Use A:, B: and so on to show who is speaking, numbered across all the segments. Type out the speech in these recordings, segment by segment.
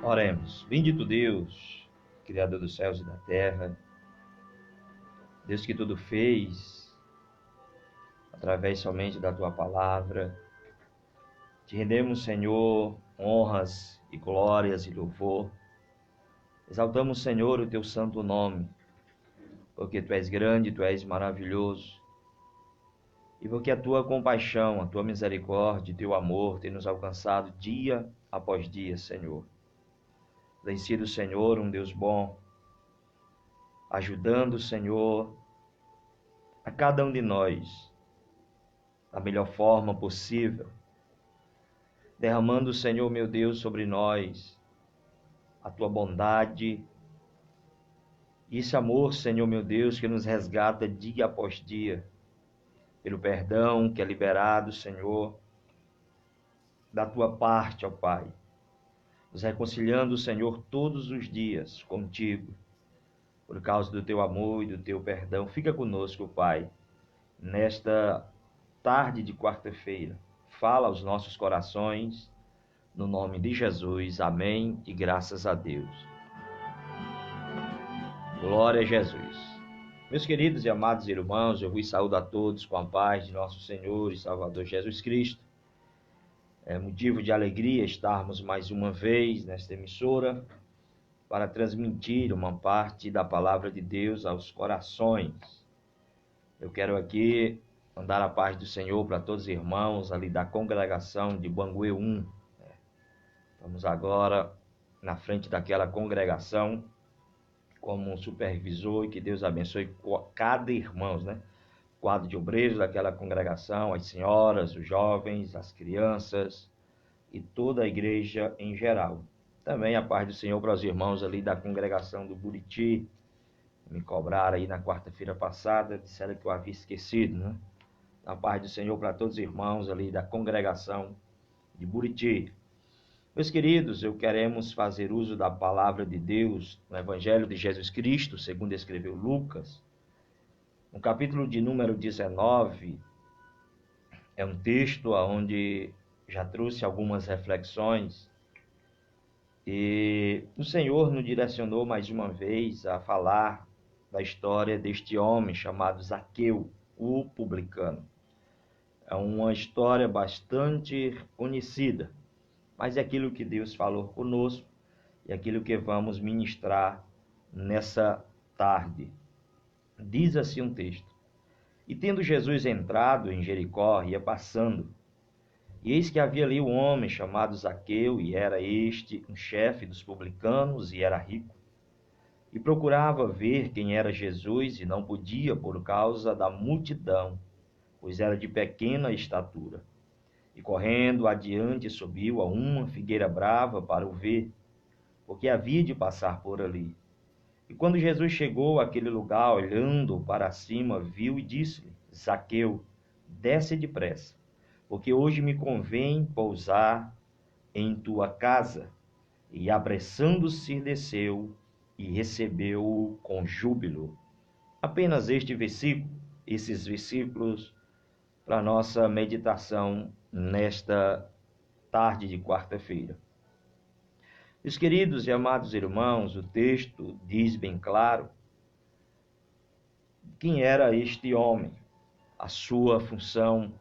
A: Oremos. Bendito Deus, Criador dos céus e da terra, Deus que tudo fez, através somente da Tua palavra. Te rendemos, Senhor, honras e glórias e louvor. Exaltamos, Senhor, o Teu santo nome, porque Tu és grande, Tu és maravilhoso, e porque a Tua compaixão, a Tua misericórdia e Teu amor tem nos alcançado dia após dia, Senhor. Tem sido, Senhor, um Deus bom, ajudando, Senhor, a cada um de nós da melhor forma possível, derramando, Senhor, meu Deus, sobre nós a Tua bondade e esse amor, Senhor, meu Deus, que nos resgata dia após dia, pelo perdão que é liberado, Senhor, da Tua parte, ó Pai, nos reconciliando, Senhor, todos os dias contigo, por causa do Teu amor e do Teu perdão. Fica conosco, Pai, nesta tarde de quarta-feira. Fala aos nossos corações, no nome de Jesus. Amém e graças a Deus. Glória a Jesus. Meus queridos e amados irmãos, eu vos saúdo a todos com a paz de nosso Senhor e Salvador Jesus Cristo. É motivo de alegria estarmos mais uma vez nesta emissora para transmitir uma parte da palavra de Deus aos corações. Eu quero aqui mandar a paz do Senhor para todos os irmãos ali da congregação de Banguê 1. Estamos agora na frente daquela congregação como supervisor, e que Deus abençoe cada irmão, né? Quadro de obreiros daquela congregação, as senhoras, os jovens, as crianças e toda a igreja em geral. Também a paz do Senhor para os irmãos ali da congregação do Buriti. Me cobraram aí na quarta-feira passada, disseram que eu havia esquecido, né? A paz do Senhor para todos os irmãos ali da congregação de Buriti. Meus queridos, queremos fazer uso da palavra de Deus no Evangelho de Jesus Cristo, segundo escreveu Lucas. No capítulo de número 19, é um texto onde já trouxe algumas reflexões. E o Senhor nos direcionou mais uma vez a falar da história deste homem chamado Zaqueu, o publicano. É uma história bastante conhecida, mas é aquilo que Deus falou conosco e aquilo que vamos ministrar nessa tarde. Diz assim um texto: E tendo Jesus entrado em Jericó, ia passando, e eis que havia ali um homem chamado Zaqueu, e era este um chefe dos publicanos, e era rico. E procurava ver quem era Jesus, e não podia por causa da multidão, pois era de pequena estatura. E correndo adiante subiu a uma figueira brava para o ver, porque havia de passar por ali. E quando Jesus chegou àquele lugar, olhando para cima, viu e disse-lhe: Zaqueu, desce depressa, porque hoje me convém pousar em tua casa. E apressando-se desceu e recebeu-o com júbilo. Apenas esses versículos para nossa meditação nesta tarde de quarta-feira. Meus queridos e amados irmãos, o texto diz bem claro quem era este homem, a sua função.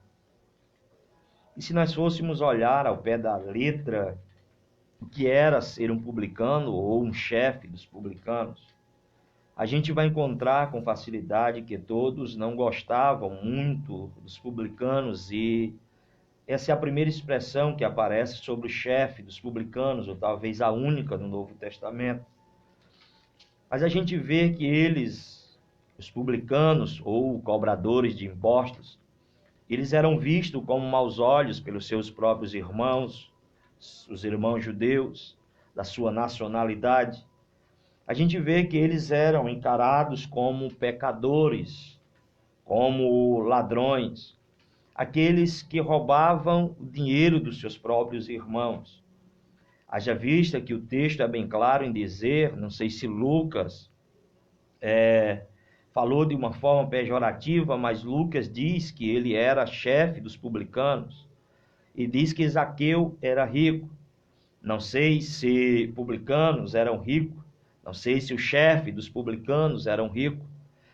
A: E se nós fôssemos olhar ao pé da letra o que era ser um publicano ou um chefe dos publicanos, a gente vai encontrar com facilidade que todos não gostavam muito dos publicanos, e essa é a primeira expressão que aparece sobre o chefe dos publicanos, ou talvez a única no Novo Testamento. Mas a gente vê que eles, os publicanos ou cobradores de impostos, eles eram vistos como maus olhos pelos seus próprios irmãos, os irmãos judeus da sua nacionalidade. A gente vê que eles eram encarados como pecadores, como ladrões, aqueles que roubavam o dinheiro dos seus próprios irmãos. Haja vista que o texto é bem claro em dizer, não sei se Lucas falou de uma forma pejorativa, mas Lucas diz que ele era chefe dos publicanos e diz que Zaqueu era rico. Não sei se publicanos eram ricos, não sei se o chefe dos publicanos eram ricos,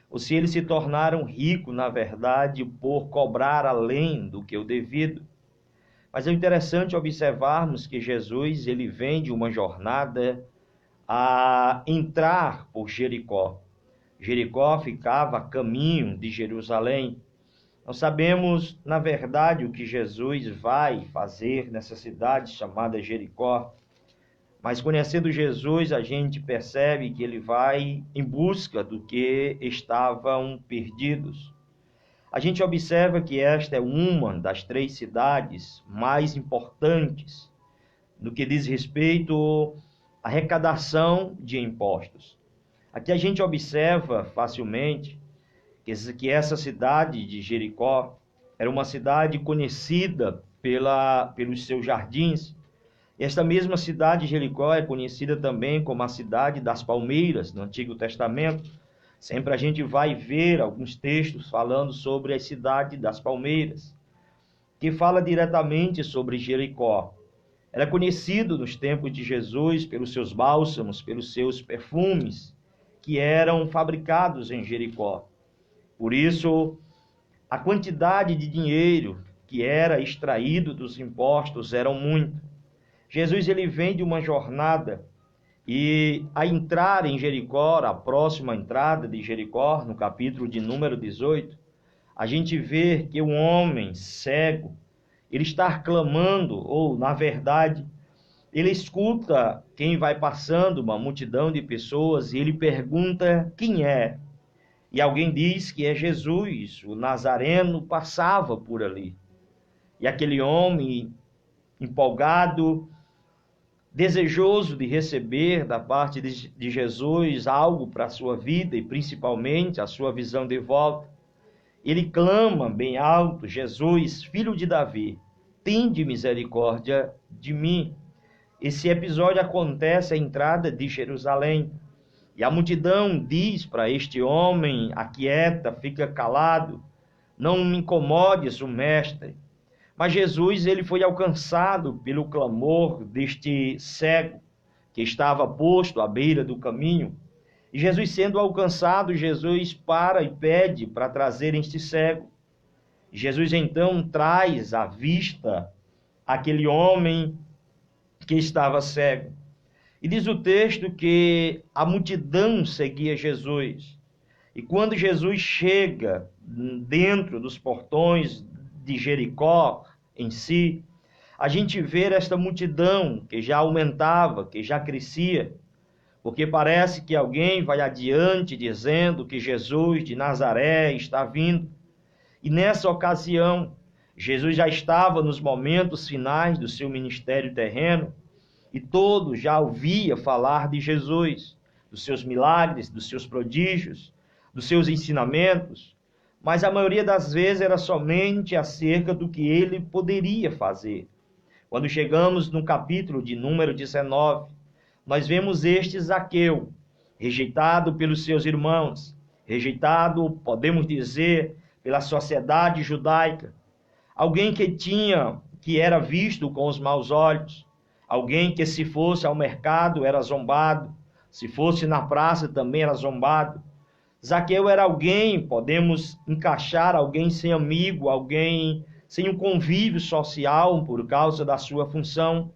A: ou se eles se tornaram ricos, na verdade, por cobrar além do que o devido. Mas é interessante observarmos que Jesus, ele vem de uma jornada a entrar por Jericó. Jericó ficava a caminho de Jerusalém. Nós sabemos, na verdade, o que Jesus vai fazer nessa cidade chamada Jericó. Mas conhecendo Jesus, a gente percebe que ele vai em busca do que estavam perdidos. A gente observa que esta é uma das 3 cidades mais importantes no que diz respeito à arrecadação de impostos. Aqui a gente observa facilmente que essa cidade de Jericó era uma cidade conhecida pelos seus jardins. Esta mesma cidade de Jericó é conhecida também como a cidade das palmeiras no Antigo Testamento. Sempre a gente vai ver alguns textos falando sobre a cidade das palmeiras, que fala diretamente sobre Jericó. Era conhecido nos tempos de Jesus pelos seus bálsamos, pelos seus perfumes, que eram fabricados em Jericó. Por isso, a quantidade de dinheiro que era extraído dos impostos era muito. Jesus ele vem de uma jornada e a entrar em Jericó, a próxima entrada de Jericó, no capítulo de número 18, a gente vê que um homem cego, ele está clamando, ou na verdade, ele escuta quem vai passando, uma multidão de pessoas, e ele pergunta quem é. E alguém diz que é Jesus, o Nazareno passava por ali. E aquele homem empolgado, desejoso de receber da parte de Jesus algo para a sua vida e principalmente a sua visão de volta, ele clama bem alto: Jesus, filho de Davi, tende misericórdia de mim. Esse episódio acontece à entrada de Jerusalém. E a multidão diz para este homem: aquieta, fica calado, não me incomodes o mestre. Mas Jesus ele foi alcançado pelo clamor deste cego que estava posto à beira do caminho. E Jesus sendo alcançado, Jesus para e pede para trazer este cego. Jesus então traz à vista aquele homem que estava cego. E diz o texto que a multidão seguia Jesus. E quando Jesus chega dentro dos portões de Jericó em si, a gente vê esta multidão que já aumentava, que já crescia, porque parece que alguém vai adiante dizendo que Jesus de Nazaré está vindo. E nessa ocasião, Jesus já estava nos momentos finais do seu ministério terreno, e todos já ouviam falar de Jesus, dos seus milagres, dos seus prodígios, dos seus ensinamentos, mas a maioria das vezes era somente acerca do que ele poderia fazer. Quando chegamos no capítulo de número 19, nós vemos este Zaqueu, rejeitado pelos seus irmãos, rejeitado, podemos dizer, pela sociedade judaica, alguém que era visto com os maus olhos, alguém que se fosse ao mercado era zombado, se fosse na praça também era zombado. Zaqueu era alguém, podemos encaixar alguém sem amigo, alguém sem um convívio social por causa da sua função,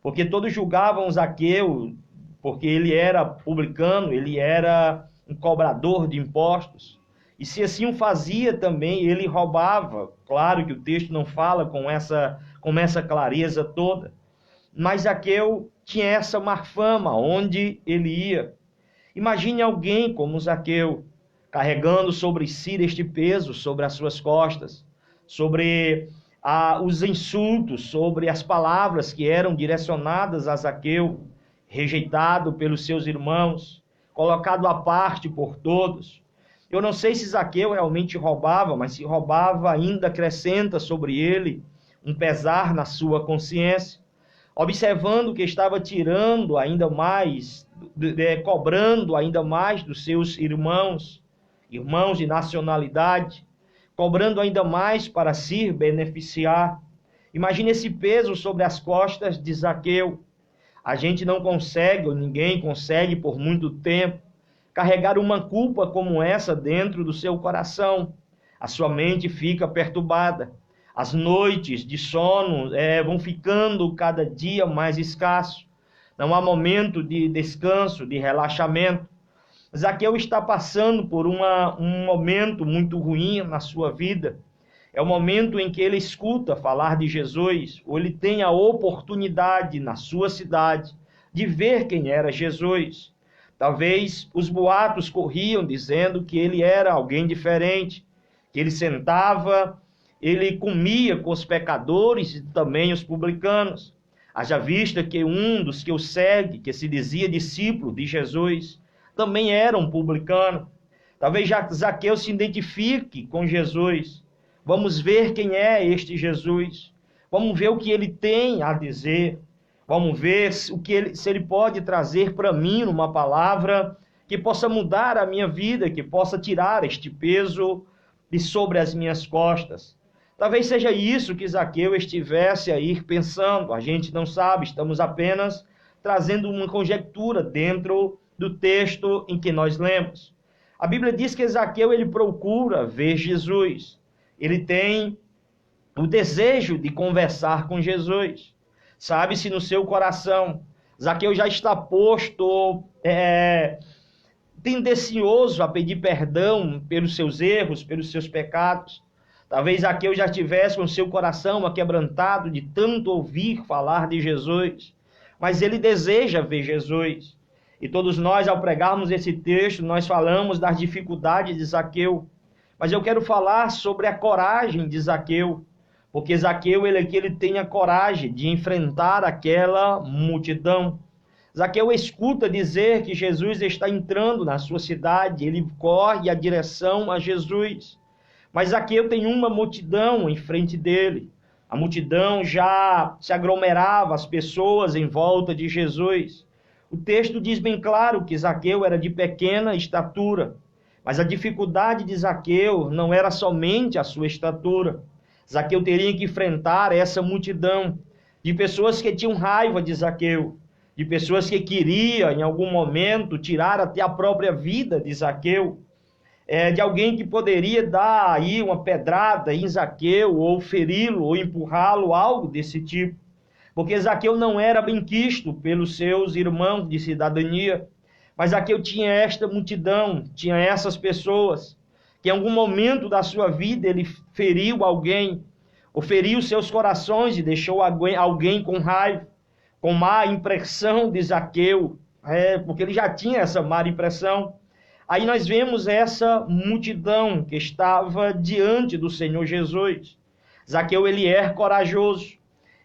A: porque todos julgavam Zaqueu, porque ele era publicano, ele era um cobrador de impostos, e se assim o fazia também, ele roubava. Claro que o texto não fala com essa clareza toda, mas Zaqueu tinha essa má fama onde ele ia. Imagine alguém como Zaqueu, carregando sobre si este peso, sobre as suas costas, sobre os insultos, sobre as palavras que eram direcionadas a Zaqueu, rejeitado pelos seus irmãos, colocado à parte por todos. Eu não sei se Zaqueu realmente roubava, mas se roubava, ainda acrescenta sobre ele um pesar na sua consciência, observando que estava tirando ainda mais, cobrando ainda mais dos seus irmãos de nacionalidade, cobrando ainda mais para se beneficiar. Imagine esse peso sobre as costas de Zaqueu. A gente não consegue, ou ninguém consegue por muito tempo, carregar uma culpa como essa dentro do seu coração. A sua mente fica perturbada. As noites de sono vão ficando cada dia mais escassos. Não há momento de descanso, de relaxamento. Zaqueu está passando por um momento muito ruim na sua vida. É o momento em que ele escuta falar de Jesus, ou ele tem a oportunidade na sua cidade de ver quem era Jesus. Talvez os boatos corriam dizendo que ele era alguém diferente, que ele sentava, ele comia com os pecadores e também os publicanos. Haja vista que um dos que o segue, que se dizia discípulo de Jesus, também era um publicano. Talvez Zaqueu se identifique com Jesus. Vamos ver quem é este Jesus. Vamos ver o que ele tem a dizer. Vamos ver se ele pode trazer para mim uma palavra que possa mudar a minha vida, que possa tirar este peso de sobre as minhas costas. Talvez seja isso que Zaqueu estivesse aí pensando. A gente não sabe, estamos apenas trazendo uma conjectura dentro do texto em que nós lemos. A Bíblia diz que Zaqueu ele procura ver Jesus. Ele tem o desejo de conversar com Jesus. Sabe-se no seu coração, Zaqueu já está posto, tendencioso a pedir perdão pelos seus erros, pelos seus pecados. Talvez Zaqueu já tivesse com seu coração aquebrantado de tanto ouvir falar de Jesus. Mas ele deseja ver Jesus. E todos nós, ao pregarmos esse texto, nós falamos das dificuldades de Zaqueu. Mas eu quero falar sobre a coragem de Zaqueu. Porque Zaqueu, ele tem a coragem de enfrentar aquela multidão. Zaqueu escuta dizer que Jesus está entrando na sua cidade. Ele corre a direção a Jesus. Mas Zaqueu tem uma multidão em frente dele. A multidão já se aglomerava, as pessoas em volta de Jesus. O texto diz bem claro que Zaqueu era de pequena estatura. Mas a dificuldade de Zaqueu não era somente a sua estatura. Zaqueu teria que enfrentar essa multidão de pessoas que tinham raiva de Zaqueu, de pessoas que queriam, em algum momento, tirar até a própria vida de Zaqueu, de alguém que poderia dar aí uma pedrada em Zaqueu, ou feri-lo, ou empurrá-lo, algo desse tipo. Porque Zaqueu não era benquisto pelos seus irmãos de cidadania, mas Zaqueu tinha esta multidão, tinha essas pessoas, que em algum momento da sua vida ele feriu alguém, ou feriu seus corações e deixou alguém com raiva, com má impressão de Zaqueu, porque ele já tinha essa má impressão. Aí nós vemos essa multidão que estava diante do Senhor Jesus. Zaqueu, ele é corajoso.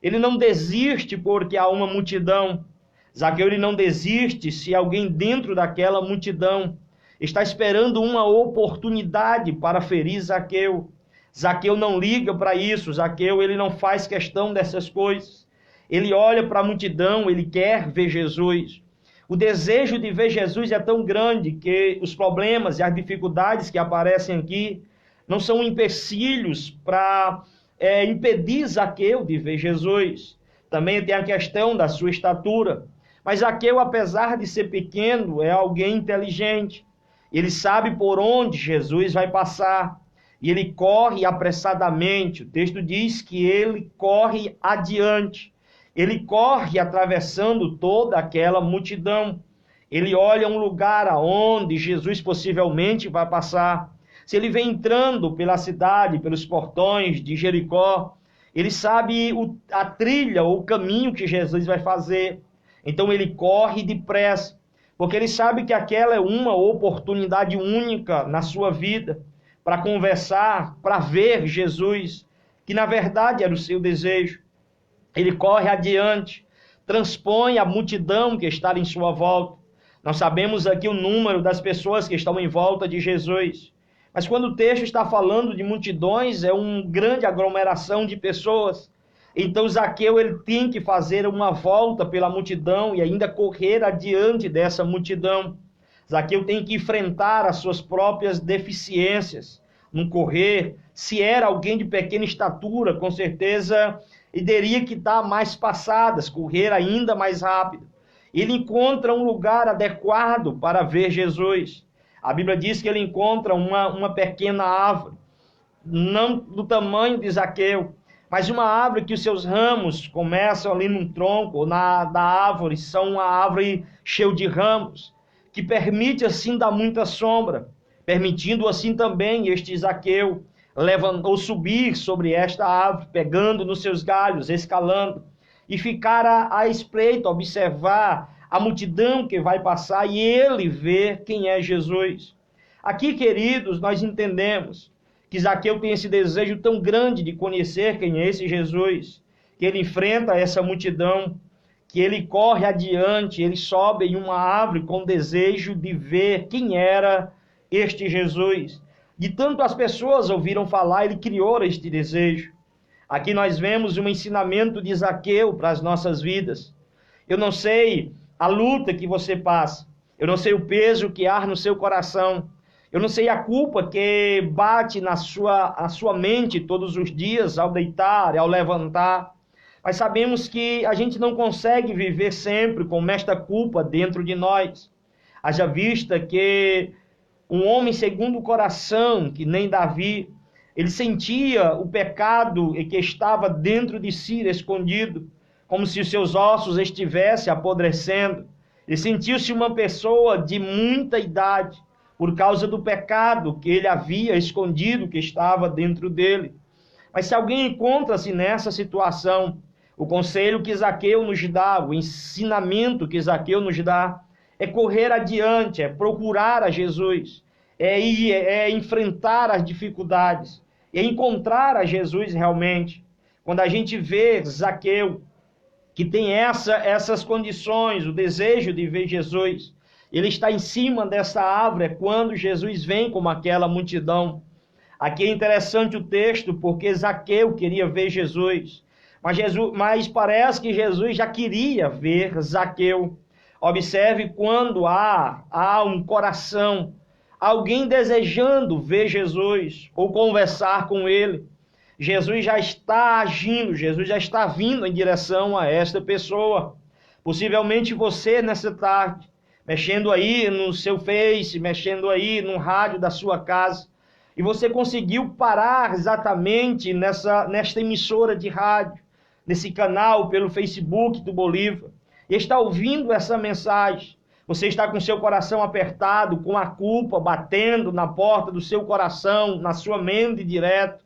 A: Ele não desiste porque há uma multidão. Zaqueu, ele não desiste se alguém dentro daquela multidão está esperando uma oportunidade para ferir Zaqueu. Zaqueu não liga para isso. Zaqueu, ele não faz questão dessas coisas. Ele olha para a multidão, ele quer ver Jesus. O desejo de ver Jesus é tão grande que os problemas e as dificuldades que aparecem aqui não são empecilhos para impedir Zaqueu de ver Jesus. Também tem a questão da sua estatura. Mas Zaqueu, apesar de ser pequeno, é alguém inteligente. Ele sabe por onde Jesus vai passar. E ele corre apressadamente. O texto diz que ele corre adiante. Ele corre atravessando toda aquela multidão. Ele olha um lugar aonde Jesus possivelmente vai passar. Se ele vem entrando pela cidade, pelos portões de Jericó, ele sabe a trilha ou o caminho que Jesus vai fazer. Então ele corre depressa, porque ele sabe que aquela é uma oportunidade única na sua vida para conversar, para ver Jesus, que na verdade era o seu desejo. Ele corre adiante, transpõe a multidão que está em sua volta. Nós sabemos aqui o número das pessoas que estão em volta de Jesus. Mas quando o texto está falando de multidões, é uma grande aglomeração de pessoas. Então Zaqueu, ele tem que fazer uma volta pela multidão e ainda correr adiante dessa multidão. Zaqueu tem que enfrentar as suas próprias deficiências no correr. Se era alguém de pequena estatura, com certeza, ele teria que dar mais passadas, correr ainda mais rápido. Ele encontra um lugar adequado para ver Jesus. A Bíblia diz que ele encontra uma pequena árvore, não do tamanho de Zaqueu, mas uma árvore que os seus ramos começam ali num tronco, ou da árvore, são uma árvore cheia de ramos, que permite assim dar muita sombra, permitindo assim também este Zaqueu ou subir sobre esta árvore, pegando nos seus galhos, escalando, e ficar à espreita, observar a multidão que vai passar e ele ver quem é Jesus. Aqui, queridos, nós entendemos que Zaqueu tem esse desejo tão grande de conhecer quem é esse Jesus, que ele enfrenta essa multidão, que ele corre adiante, ele sobe em uma árvore com desejo de ver quem era este Jesus. De tanto as pessoas ouviram falar, ele criou este desejo. Aqui nós vemos um ensinamento de Zaqueu para as nossas vidas. Eu não sei a luta que você passa, eu não sei o peso que há no seu coração, eu não sei a culpa que bate na sua mente todos os dias, ao deitar, ao levantar. Mas sabemos que a gente não consegue viver sempre com esta culpa dentro de nós. Haja vista que um homem segundo o coração, que nem Davi, ele sentia o pecado que estava dentro de si, escondido, como se os seus ossos estivessem apodrecendo. Ele sentiu-se uma pessoa de muita idade, por causa do pecado que ele havia escondido, que estava dentro dele. Mas se alguém encontra-se nessa situação, o conselho que Zaqueu nos dá, o ensinamento que Zaqueu nos dá, é correr adiante, é procurar a Jesus, é enfrentar as dificuldades, é encontrar a Jesus realmente. Quando a gente vê Zaqueu, que tem essas condições, o desejo de ver Jesus, ele está em cima dessa árvore quando Jesus vem como aquela multidão. Aqui é interessante o texto, porque Zaqueu queria ver Jesus, mas parece que Jesus já queria ver Zaqueu. Observe quando há um coração, alguém desejando ver Jesus ou conversar com ele, Jesus já está agindo, Jesus já está vindo em direção a esta pessoa. Possivelmente você nessa tarde, mexendo aí no seu Face, mexendo aí no rádio da sua casa, e você conseguiu parar exatamente nesta emissora de rádio, nesse canal pelo Facebook do Bolívar, e está ouvindo essa mensagem. Você está com seu coração apertado, com a culpa batendo na porta do seu coração, na sua mente direto,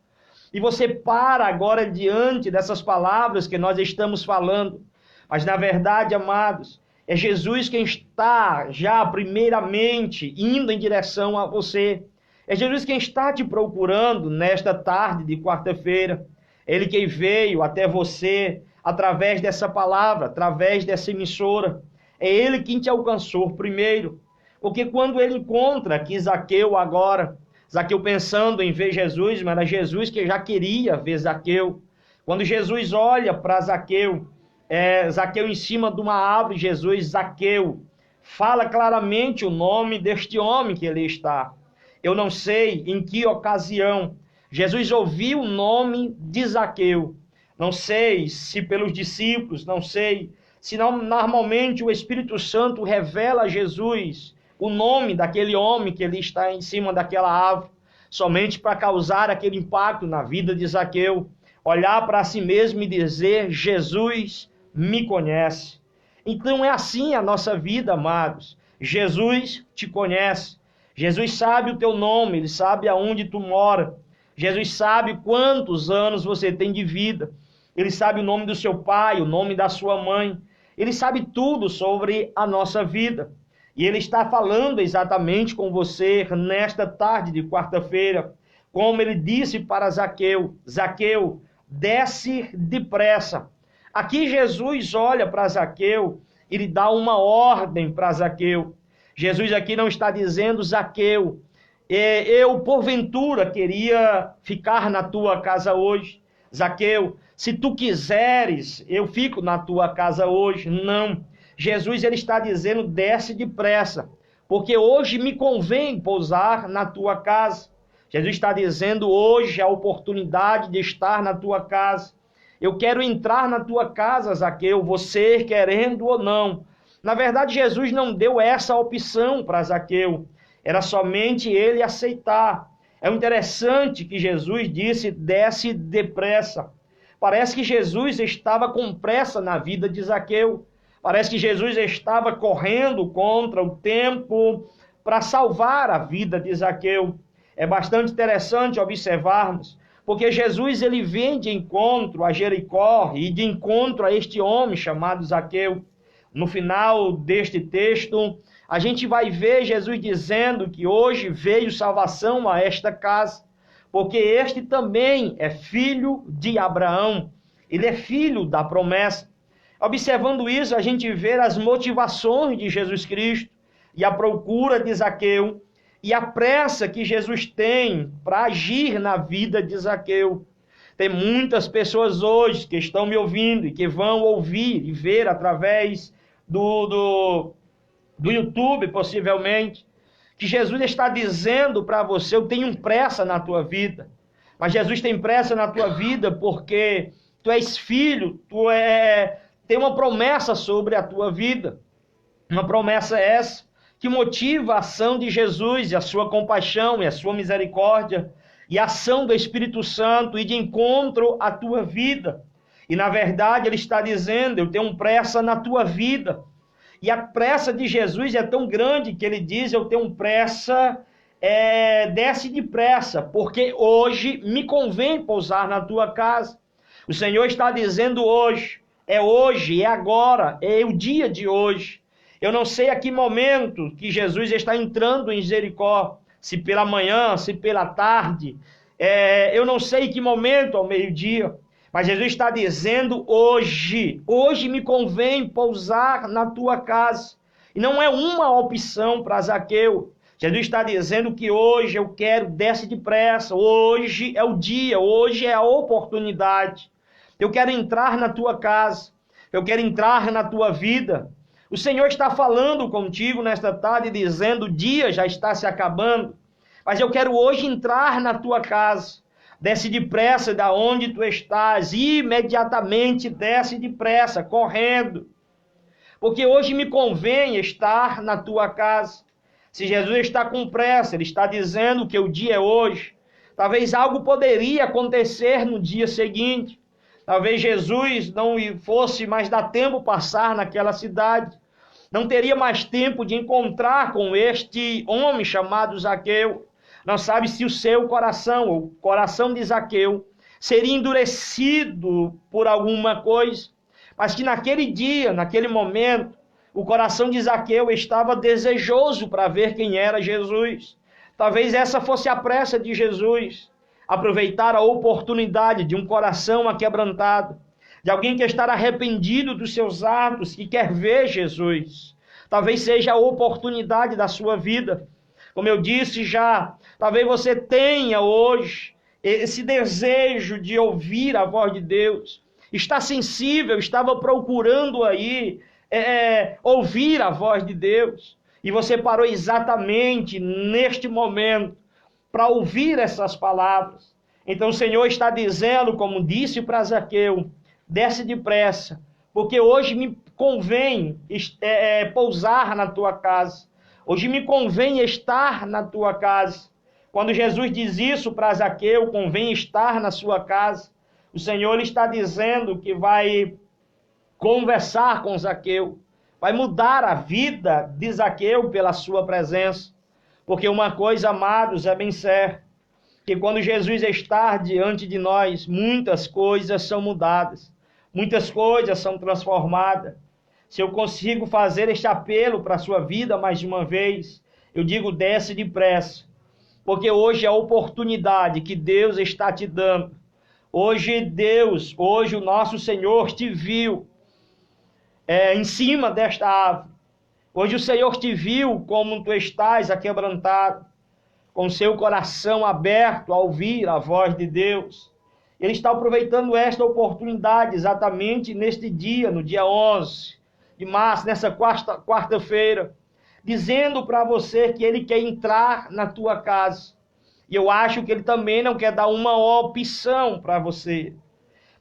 A: e você para agora diante dessas palavras que nós estamos falando. Mas na verdade, amados, é Jesus quem está já primeiramente indo em direção a você. É Jesus quem está te procurando nesta tarde de quarta-feira. Ele quem veio até você através dessa palavra, através dessa emissora. É ele quem te alcançou primeiro. Porque quando ele encontra aqui Zaqueu agora, Zaqueu pensando em ver Jesus, mas era Jesus que já queria ver Zaqueu. Quando Jesus olha para Zaqueu, Zaqueu em cima de uma árvore, Jesus, Zaqueu, fala claramente o nome deste homem que ele está. Eu não sei em que ocasião Jesus ouviu o nome de Zaqueu. Não sei se pelos discípulos, não sei se normalmente o Espírito Santo revela a Jesus o nome daquele homem que ele está em cima daquela árvore, somente para causar aquele impacto na vida de Zaqueu, olhar para si mesmo e dizer: Jesus me conhece. Então é assim a nossa vida, amados. Jesus te conhece. Jesus sabe o teu nome, ele sabe aonde tu mora. Jesus sabe quantos anos você tem de vida. Ele sabe o nome do seu pai, o nome da sua mãe. Ele sabe tudo sobre a nossa vida. E ele está falando exatamente com você nesta tarde de quarta-feira, como ele disse para Zaqueu: Zaqueu, desce depressa. Aqui Jesus olha para Zaqueu e lhe dá uma ordem para Zaqueu. Jesus aqui não está dizendo: Zaqueu, eu porventura queria ficar na tua casa hoje. Zaqueu, se tu quiseres, eu fico na tua casa hoje. Não. Jesus ele está dizendo: desce depressa, porque hoje me convém pousar na tua casa. Jesus está dizendo: hoje é a oportunidade de estar na tua casa. Eu quero entrar na tua casa, Zaqueu, você querendo ou não. Na verdade, Jesus não deu essa opção para Zaqueu. Era somente ele aceitar. É interessante que Jesus disse, desce depressa. Parece que Jesus estava com pressa na vida de Zaqueu. Parece que Jesus estava correndo contra o tempo para salvar a vida de Zaqueu. É bastante interessante observarmos, porque Jesus ele vem de encontro a Jericó e de encontro a este homem chamado Zaqueu. No final deste texto, a gente vai ver Jesus dizendo que hoje veio salvação a esta casa, porque este também é filho de Abraão, ele é filho da promessa. Observando isso, a gente vê as motivações de Jesus Cristo e a procura de Zaqueu e a pressa que Jesus tem para agir na vida de Zaqueu. Tem muitas pessoas hoje que estão me ouvindo e que vão ouvir e ver através do YouTube, possivelmente, que Jesus está dizendo para você, eu tenho pressa na tua vida. Mas Jesus tem pressa na tua vida porque tu és filho, tem uma promessa sobre a tua vida. Uma promessa essa que motiva a ação de Jesus e a sua compaixão e a sua misericórdia e a ação do Espírito Santo e de encontro à tua vida. E na verdade ele está dizendo, eu tenho pressa na tua vida. E a pressa de Jesus é tão grande que ele diz, eu tenho pressa, desce depressa, porque hoje me convém pousar na tua casa. O Senhor está dizendo hoje, é agora, é o dia de hoje. Eu não sei a que momento que Jesus está entrando em Jericó, se pela manhã, se pela tarde, eu não sei em que momento ao meio-dia, mas Jesus está dizendo hoje me convém pousar na tua casa. E não é uma opção para Zaqueu. Jesus está dizendo que hoje eu quero, desce depressa, hoje é o dia, hoje é a oportunidade. Eu quero entrar na tua casa, eu quero entrar na tua vida. O Senhor está falando contigo nesta tarde, dizendo, o dia já está se acabando, mas eu quero hoje entrar na tua casa. Desce depressa da onde tu estás, imediatamente desce depressa, correndo. Porque hoje me convém estar na tua casa. Se Jesus está com pressa, ele está dizendo que o dia é hoje. Talvez algo poderia acontecer no dia seguinte. Talvez Jesus não fosse mais dar tempo passar naquela cidade. Não teria mais tempo de encontrar com este homem chamado Zaqueu. Não sabe se o seu coração, o coração de Zaqueu, seria endurecido por alguma coisa. Mas que naquele dia, naquele momento, o coração de Zaqueu estava desejoso para ver quem era Jesus. Talvez essa fosse a pressa de Jesus. Aproveitar a oportunidade de um coração aquebrantado, de alguém que está arrependido dos seus atos, que quer ver Jesus. Talvez seja a oportunidade da sua vida. Como eu disse já, talvez você tenha hoje esse desejo de ouvir a voz de Deus. Está sensível, estava procurando aí ouvir a voz de Deus. E você parou exatamente neste momento para ouvir essas palavras. Então o Senhor está dizendo, como disse para Zaqueu, desce depressa, porque hoje me convém pousar na tua casa. Hoje me convém estar na tua casa. Quando Jesus diz isso para Zaqueu, convém estar na sua casa, o Senhor está dizendo que vai conversar com Zaqueu, vai mudar a vida de Zaqueu pela sua presença. Porque uma coisa, amados, é bem certa, que quando Jesus está diante de nós, muitas coisas são mudadas, muitas coisas são transformadas. Se eu consigo fazer este apelo para a sua vida mais de uma vez, eu digo, desce depressa, porque hoje é a oportunidade que Deus está te dando. Hoje o nosso Senhor te viu em cima desta árvore. Hoje o Senhor te viu como tu estás aquebrantado, com seu coração aberto a ouvir a voz de Deus. Ele está aproveitando esta oportunidade exatamente neste dia, no dia 11 de março, nessa quarta-feira, dizendo para você que ele quer entrar na tua casa. E eu acho que ele também não quer dar uma opção para você.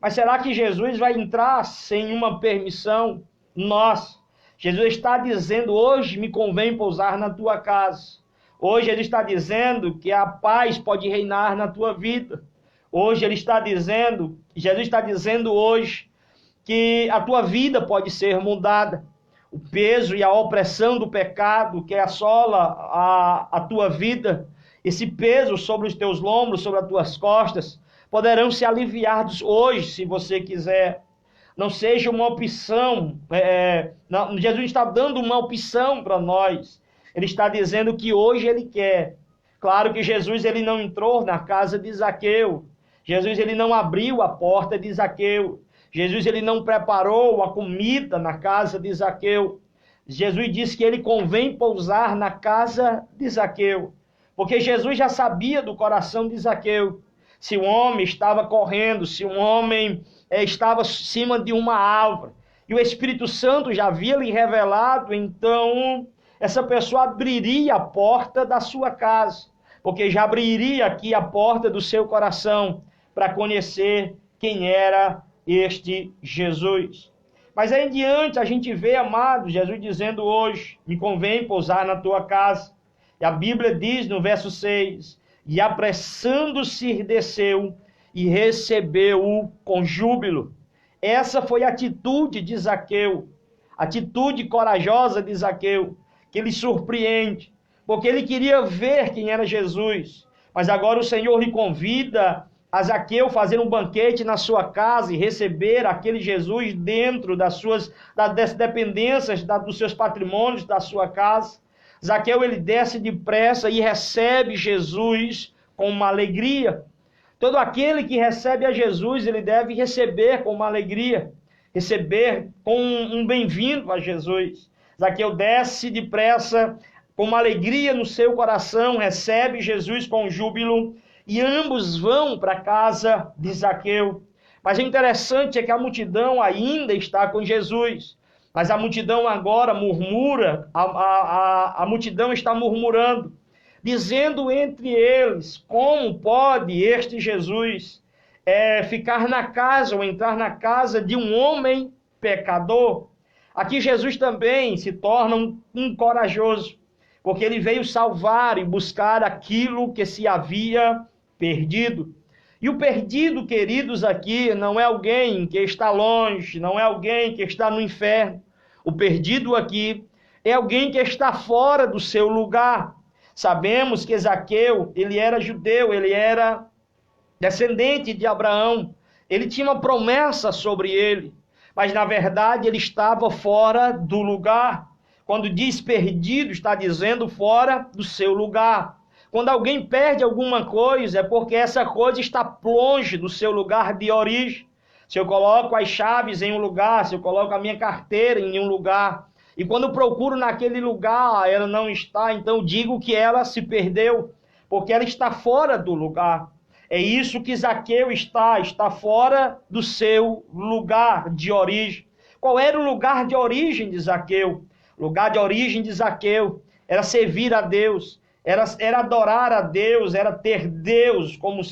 A: Mas será que Jesus vai entrar sem uma permissão nossa? Jesus está dizendo, hoje me convém pousar na tua casa. Hoje ele está dizendo que a paz pode reinar na tua vida. Hoje ele está dizendo, Jesus está dizendo hoje, que a tua vida pode ser mudada. O peso e a opressão do pecado que assola a tua vida, esse peso sobre os teus lombos, sobre as tuas costas, poderão se aliviar hoje, se você quiser. Não seja uma opção, Jesus está dando uma opção para nós. Ele está dizendo que hoje ele quer. Claro que Jesus ele não entrou na casa de Zaqueu. Jesus ele não abriu a porta de Zaqueu. Jesus ele não preparou a comida na casa de Zaqueu. Jesus disse que ele convém pousar na casa de Zaqueu. Porque Jesus já sabia do coração de Zaqueu. Se um homem estava correndo, se um homem estava acima de uma árvore, e o Espírito Santo já havia lhe revelado, então essa pessoa abriria a porta da sua casa, porque já abriria aqui a porta do seu coração para conhecer quem era este Jesus. Mas aí em diante a gente vê, amado, Jesus dizendo hoje, me convém pousar na tua casa. E a Bíblia diz no verso 6, e apressando-se desceu e recebeu-o com júbilo. Essa foi a atitude de Zaqueu, atitude corajosa de Zaqueu, que ele surpreende, porque ele queria ver quem era Jesus. Mas agora o Senhor lhe convida a Zaqueu fazer um banquete na sua casa e receber aquele Jesus dentro das dependências, dos seus patrimônios, da sua casa. Zaqueu ele desce depressa e recebe Jesus com uma alegria. Todo aquele que recebe a Jesus, ele deve receber com uma alegria, receber com um bem-vindo a Jesus. Zaqueu desce depressa, com uma alegria no seu coração, recebe Jesus com júbilo, e ambos vão para a casa de Zaqueu. Mas o interessante é que a multidão ainda está com Jesus, mas a multidão agora murmura, a multidão está murmurando, dizendo entre eles, como pode este Jesus ficar na casa ou entrar na casa de um homem pecador? Aqui Jesus também se torna um corajoso, porque ele veio salvar e buscar aquilo que se havia perdido. E o perdido, queridos, aqui não é alguém que está longe, não é alguém que está no inferno. O perdido aqui é alguém que está fora do seu lugar. Sabemos que Zaqueu, ele era judeu, ele era descendente de Abraão. Ele tinha uma promessa sobre ele, mas na verdade ele estava fora do lugar. Quando diz perdido, está dizendo fora do seu lugar. Quando alguém perde alguma coisa, é porque essa coisa está longe do seu lugar de origem. Se eu coloco as chaves em um lugar, se eu coloco a minha carteira em um lugar, e quando procuro naquele lugar, ela não está, então digo que ela se perdeu, porque ela está fora do lugar. É isso que Zaqueu está fora do seu lugar de origem. Qual era o lugar de origem de Zaqueu? O lugar de origem de Zaqueu era servir a Deus, era adorar a Deus, era ter Deus como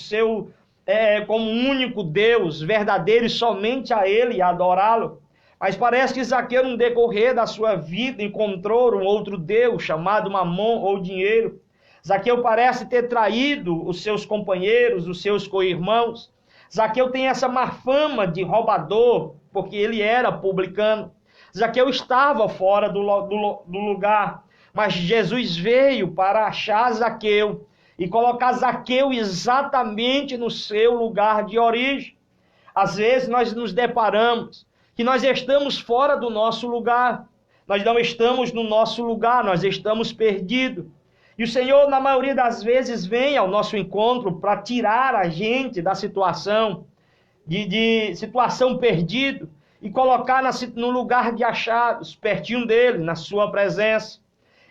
A: como único Deus, verdadeiro e somente a Ele adorá-lo. Mas parece que Zaqueu, no decorrer da sua vida, encontrou um outro Deus chamado Mamon ou dinheiro. Zaqueu parece ter traído os seus companheiros, os seus co-irmãos. Zaqueu tem essa má fama de roubador, porque ele era publicano. Zaqueu estava fora do lugar, mas Jesus veio para achar Zaqueu e colocar Zaqueu exatamente no seu lugar de origem. Às vezes nós nos deparamos que nós estamos fora do nosso lugar, nós não estamos no nosso lugar, nós estamos perdidos. E o Senhor, na maioria das vezes, vem ao nosso encontro para tirar a gente da situação, de situação perdido, e colocar no lugar de achados, pertinho dele, na sua presença.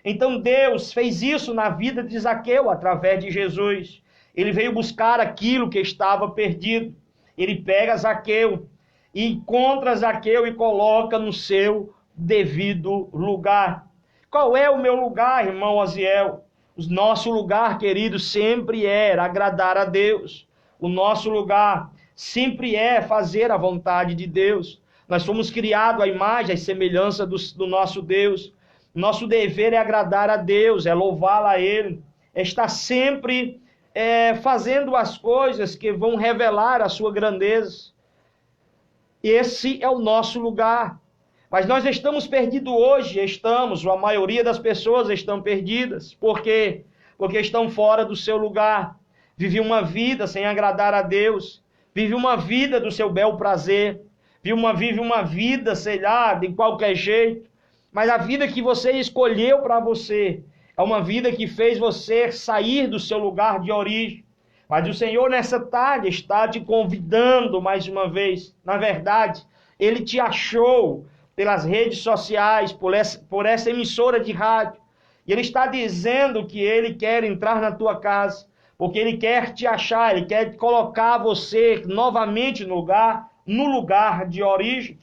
A: Então Deus fez isso na vida de Zaqueu através de Jesus. Ele veio buscar aquilo que estava perdido. Ele pega Zaqueu, encontra Zaqueu e coloca no seu devido lugar. Qual é o meu lugar, irmão Oziel? O nosso lugar, querido, sempre é agradar a Deus. O nosso lugar sempre é fazer a vontade de Deus. Nós fomos criados à imagem e semelhança do nosso Deus. Nosso dever é agradar a Deus, é louvá-lo a Ele, é estar sempre fazendo as coisas que vão revelar a sua grandeza. Esse é o nosso lugar. Mas nós estamos perdidos hoje, a maioria das pessoas estão perdidas. Por quê? Porque estão fora do seu lugar. Vive uma vida sem agradar a Deus. Vive uma vida do seu bel prazer. Vive uma vida, sei lá, de qualquer jeito. Mas a vida que você escolheu para você é uma vida que fez você sair do seu lugar de origem. Mas o Senhor nessa tarde está te convidando mais uma vez. Na verdade, Ele te achou pelas redes sociais, por essa emissora de rádio. E Ele está dizendo que Ele quer entrar na tua casa, porque Ele quer te achar, Ele quer colocar você novamente no lugar de origem.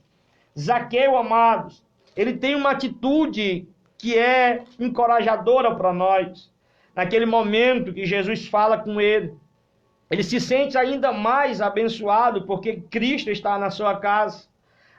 A: Zaqueu, amados, ele tem uma atitude que é encorajadora para nós. Naquele momento que Jesus fala com ele, ele se sente ainda mais abençoado porque Cristo está na sua casa.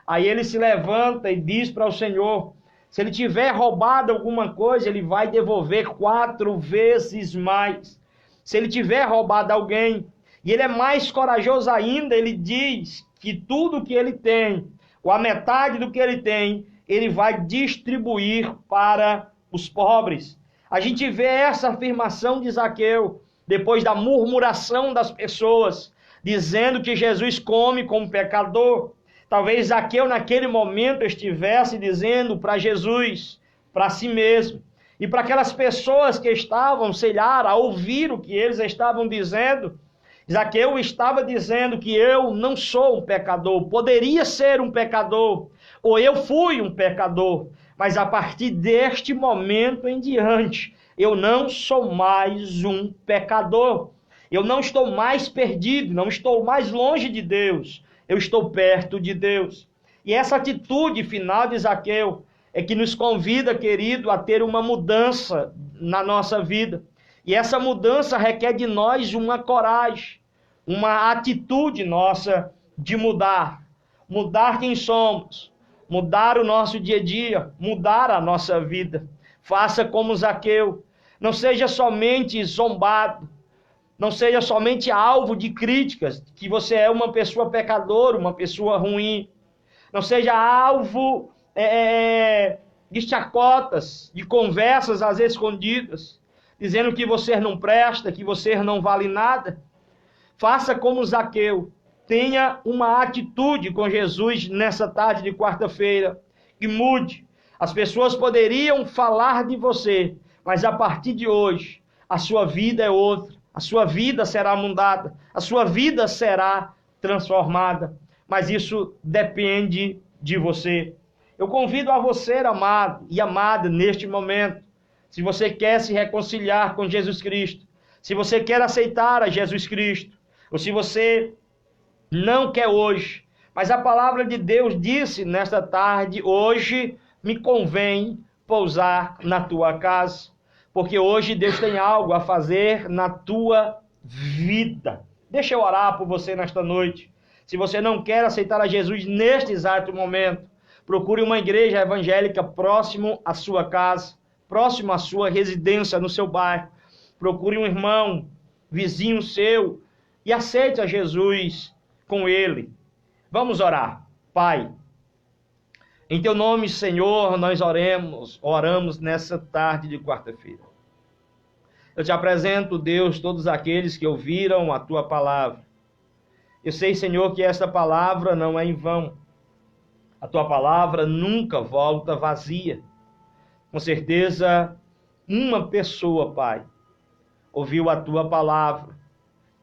A: Aí ele se levanta e diz para o Senhor, se ele tiver roubado alguma coisa, ele vai devolver 4 vezes mais. Se ele tiver roubado alguém, e ele é mais corajoso ainda, ele diz que tudo que ele tem, ou a metade do que ele tem, ele vai distribuir para os pobres. A gente vê essa afirmação de Zaqueu, depois da murmuração das pessoas, dizendo que Jesus come com um pecador. Talvez Zaqueu naquele momento estivesse dizendo para Jesus, para si mesmo, e para aquelas pessoas que estavam, sei lá, a ouvir o que eles estavam dizendo, Zaqueu estava dizendo que eu não sou um pecador, poderia ser um pecador, ou eu fui um pecador, mas a partir deste momento em diante, eu não sou mais um pecador, eu não estou mais perdido, não estou mais longe de Deus, eu estou perto de Deus. E essa atitude final de Zaqueu é que nos convida, querido, a ter uma mudança na nossa vida. E essa mudança requer de nós uma coragem, uma atitude nossa de mudar quem somos, mudar o nosso dia a dia, mudar a nossa vida. Faça como Zaqueu, não seja somente zombado, não seja somente alvo de críticas, que você é uma pessoa pecadora, uma pessoa ruim. Não seja alvo de chacotas, de conversas às escondidas, dizendo que você não presta, que você não vale nada. Faça como Zaqueu. Tenha uma atitude com Jesus nessa tarde de quarta-feira e mude. As pessoas poderiam falar de você, mas a partir de hoje, a sua vida é outra. A sua vida será mudada, a sua vida será transformada, mas isso depende de você. Eu convido a você, amado e amada, neste momento, se você quer se reconciliar com Jesus Cristo, se você quer aceitar a Jesus Cristo, ou se você não quer hoje, mas a palavra de Deus disse nesta tarde, hoje me convém pousar na tua casa. Porque hoje Deus tem algo a fazer na tua vida. Deixa eu orar por você nesta noite. Se você não quer aceitar a Jesus neste exato momento, procure uma igreja evangélica próximo à sua casa, próximo à sua residência, no seu bairro. Procure um irmão, vizinho seu, e aceite a Jesus com ele. Vamos orar. Pai, em teu nome, Senhor, nós oramos nessa tarde de quarta-feira. Eu te apresento, Deus, todos aqueles que ouviram a tua palavra. Eu sei, Senhor, que esta palavra não é em vão. A tua palavra nunca volta vazia. Com certeza, uma pessoa, Pai, ouviu a tua palavra.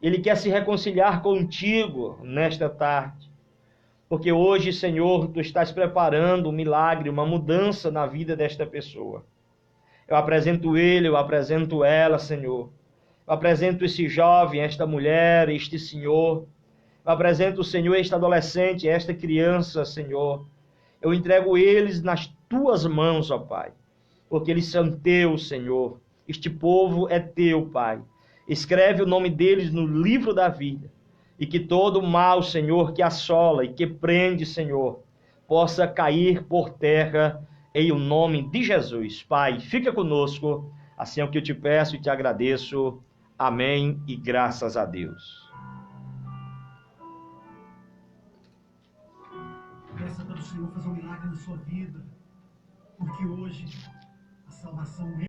A: Ele quer se reconciliar contigo nesta tarde. Porque hoje, Senhor, tu estás preparando um milagre, uma mudança na vida desta pessoa. Eu apresento ele, eu apresento ela, Senhor. Eu apresento esse jovem, esta mulher, este senhor. Eu apresento, Senhor, este adolescente, esta criança, Senhor. Eu entrego eles nas tuas mãos, ó Pai. Porque eles são teus, Senhor. Este povo é teu, Pai. Escreve o nome deles no livro da vida. E que todo mal, Senhor, que assola e que prende, Senhor, possa cair por terra em o nome de Jesus. Pai, fica conosco, assim é o que eu te peço e te agradeço. Amém e graças a Deus.
B: Peça para o Senhor fazer um milagre na sua vida, porque hoje a salvação